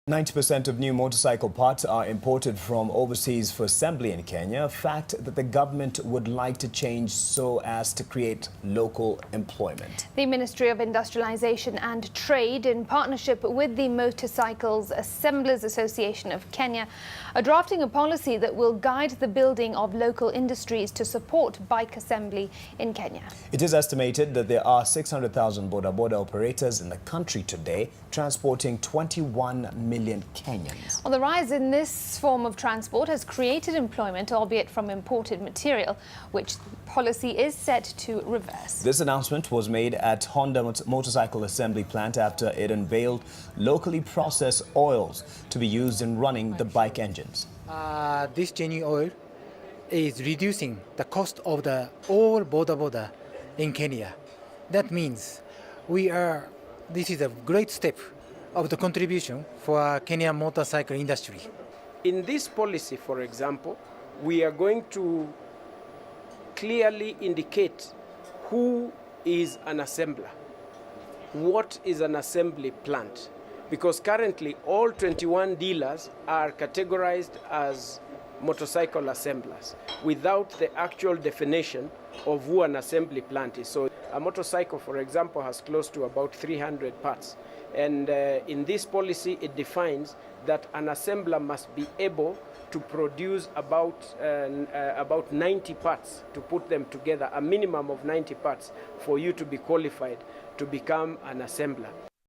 90% of new motorcycle parts are imported from overseas for assembly in Kenya, a fact that the government would like to change so as to create local employment. The Ministry of Industrialization and Trade, in partnership with the Motorcycles Assemblers Association of Kenya, are drafting a policy that will guide the building of local industries to support bike assembly in Kenya. It is estimated that there are 600,000 Bodaboda operators in the country today, transporting 21 million Kenyans. Well, the rise in this form of transport has created employment, albeit from imported material, which policy is set to reverse. This announcement was made at Honda Motorcycle Assembly Plant after it unveiled locally processed oils to be used in running the bike engines. This genuine oil is reducing the cost of the all Bodaboda in Kenya. That means this is a great step of the contribution for Kenyan motorcycle industry. In this policy, for example, we are going to clearly indicate who is an assembler, what is an assembly plant, because currently all 21 dealers are categorized as motorcycle assemblers without the actual definition of who an assembly plant is. So a motorcycle, for example, has close to about 300 parts. And in this policy, it defines that an assembler must be able to produce about 90 parts, to put them together, a minimum of 90 parts for you to be qualified to become an assembler.